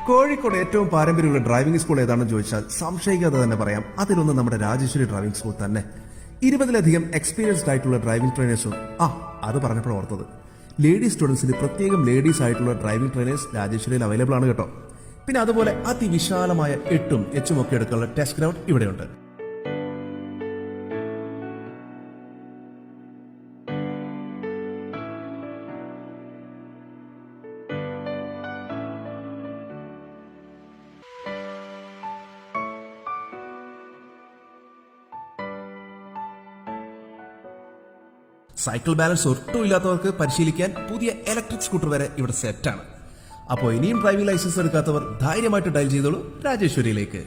കോഴിക്കോട് ഏറ്റവും പാരമ്പര്യമുള്ള driving school ഏതാണെന്ന് ചോദിച്ചാൽ സംശയിക്കാതെ തന്നെ പറയാം, അതിലൊന്ന് നമ്മുടെ രാജേശ്വരി ഡ്രൈവിംഗ് സ്കൂൾ തന്നെ. 20-ലധികം എക്സ്പീരിയൻസ്ഡ് ആയിട്ടുള്ള ഡ്രൈവിംഗ് ട്രെയിനേഴ്സും അത് പറഞ്ഞപ്പോൾ ഓർത്തത്, ലേഡീസ് സ്റ്റുഡൻസിന് പ്രത്യേകം ലേഡീസ് ആയിട്ടുള്ള ഡ്രൈവിംഗ് ട്രെയിനേഴ്സ് രാജേശ്വരിയിൽ അവൈലബിൾ ആണ് കേട്ടോ. പിന്നെ അതുപോലെ അതിവിശാലമായ 8ഉം Hഉം ഒക്കെ എടുക്കാനുള്ള ടെസ്റ്റ് ഗ്രൗണ്ട് ഇവിടെയുണ്ട്. സൈക്കിൾ ബാലൻസ് ഒട്ടും ഇല്ലാത്തവർക്ക് പരിശീലിക്കാൻ പുതിയ ഇലക്ട്രിക് സ്കൂട്ടർ വരെ ഇവിടെ സെറ്റാണ്. അപ്പോൾ ഇനിയും ഡ്രൈവിംഗ് ലൈസൻസ് എടുക്കാത്തവർ ധൈര്യമായിട്ട് ഡയൽ ചെയ്തോളൂ രാജേശ്വരിയിലേക്ക്.